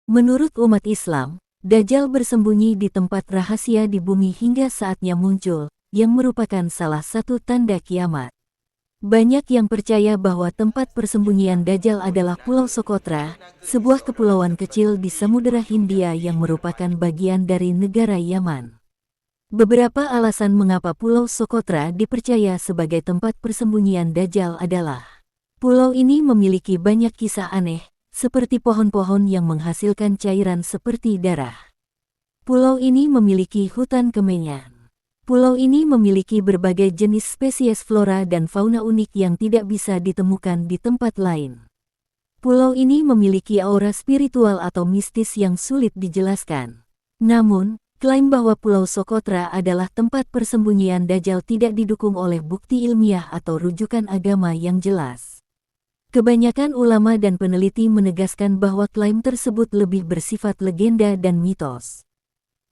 Menurut umat Islam, Dajjal bersembunyi di tempat rahasia di bumi hingga saatnya muncul, yang merupakan salah satu tanda kiamat. Banyak yang percaya bahwa tempat persembunyian Dajjal adalah Pulau Socotra, sebuah kepulauan kecil di Samudera Hindia yang merupakan bagian dari negara Yaman. Beberapa alasan mengapa Pulau Socotra dipercaya sebagai tempat persembunyian Dajjal adalah: pulau ini memiliki banyak kisah aneh, seperti pohon-pohon yang menghasilkan cairan seperti darah. Pulau ini memiliki hutan kemenyan. Pulau ini memiliki berbagai jenis spesies flora dan fauna unik yang tidak bisa ditemukan di tempat lain. Pulau ini memiliki aura spiritual atau mistis yang sulit dijelaskan. Namun, klaim bahwa Pulau Socotra adalah tempat persembunyian Dajjal tidak didukung oleh bukti ilmiah atau rujukan agama yang jelas. Kebanyakan ulama dan peneliti menegaskan bahwa klaim tersebut lebih bersifat legenda dan mitos.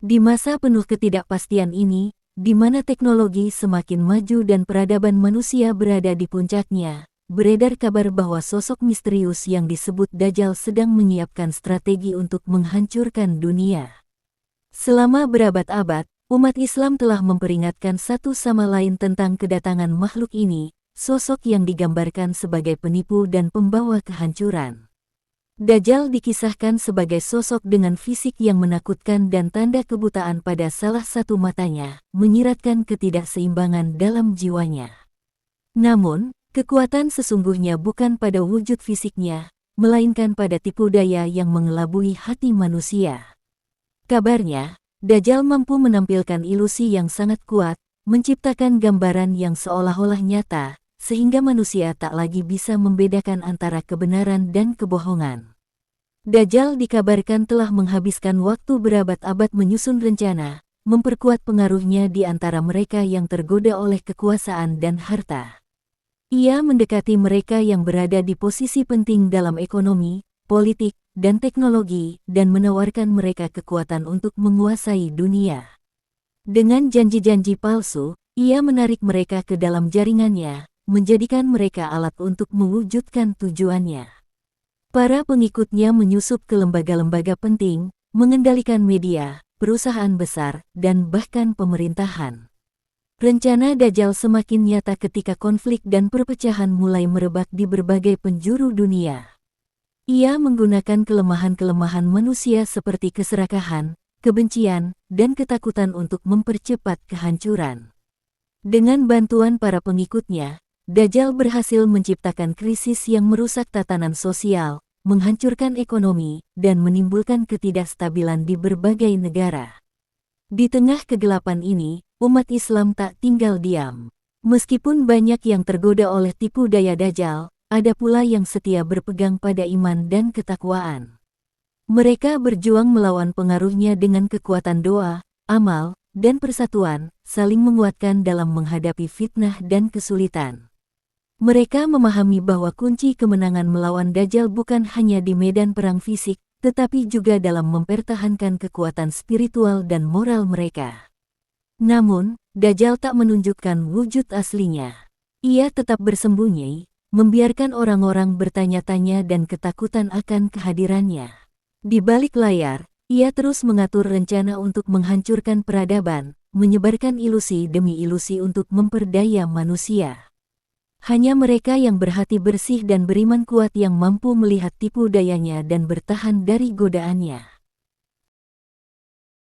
Di masa penuh ketidakpastian ini, di mana teknologi semakin maju dan peradaban manusia berada di puncaknya, beredar kabar bahwa sosok misterius yang disebut Dajjal sedang menyiapkan strategi untuk menghancurkan dunia. Selama berabad-abad, umat Islam telah memperingatkan satu sama lain tentang kedatangan makhluk ini, sosok yang digambarkan sebagai penipu dan pembawa kehancuran. Dajjal dikisahkan sebagai sosok dengan fisik yang menakutkan dan tanda kebutaan pada salah satu matanya, menyiratkan ketidakseimbangan dalam jiwanya. Namun, kekuatan sesungguhnya bukan pada wujud fisiknya, melainkan pada tipu daya yang mengelabui hati manusia. Kabarnya, Dajjal mampu menampilkan ilusi yang sangat kuat, menciptakan gambaran yang seolah-olah nyata, sehingga manusia tak lagi bisa membedakan antara kebenaran dan kebohongan. Dajjal dikabarkan telah menghabiskan waktu berabad-abad menyusun rencana, memperkuat pengaruhnya di antara mereka yang tergoda oleh kekuasaan dan harta. Ia mendekati mereka yang berada di posisi penting dalam ekonomi, politik, dan teknologi, dan menawarkan mereka kekuatan untuk menguasai dunia. Dengan janji-janji palsu, ia menarik mereka ke dalam jaringannya, menjadikan mereka alat untuk mewujudkan tujuannya. Para pengikutnya menyusup ke lembaga-lembaga penting, mengendalikan media, perusahaan besar, dan bahkan pemerintahan. Rencana Dajjal semakin nyata ketika konflik dan perpecahan mulai merebak di berbagai penjuru dunia. Ia menggunakan kelemahan-kelemahan manusia seperti keserakahan, kebencian, dan ketakutan untuk mempercepat kehancuran. Dengan bantuan para pengikutnya, Dajjal berhasil menciptakan krisis yang merusak tatanan sosial, menghancurkan ekonomi, dan menimbulkan ketidakstabilan di berbagai negara. Di tengah kegelapan ini, umat Islam tak tinggal diam. Meskipun banyak yang tergoda oleh tipu daya Dajjal, ada pula yang setia berpegang pada iman dan ketakwaan. Mereka berjuang melawan pengaruhnya dengan kekuatan doa, amal, dan persatuan, saling menguatkan dalam menghadapi fitnah dan kesulitan. Mereka memahami bahwa kunci kemenangan melawan Dajjal bukan hanya di medan perang fisik, tetapi juga dalam mempertahankan kekuatan spiritual dan moral mereka. Namun, Dajjal tak menunjukkan wujud aslinya. Ia tetap bersembunyi, membiarkan orang-orang bertanya-tanya dan ketakutan akan kehadirannya. Di balik layar, ia terus mengatur rencana untuk menghancurkan peradaban, menyebarkan ilusi demi ilusi untuk memperdaya manusia. Hanya mereka yang berhati bersih dan beriman kuat yang mampu melihat tipu dayanya dan bertahan dari godaannya.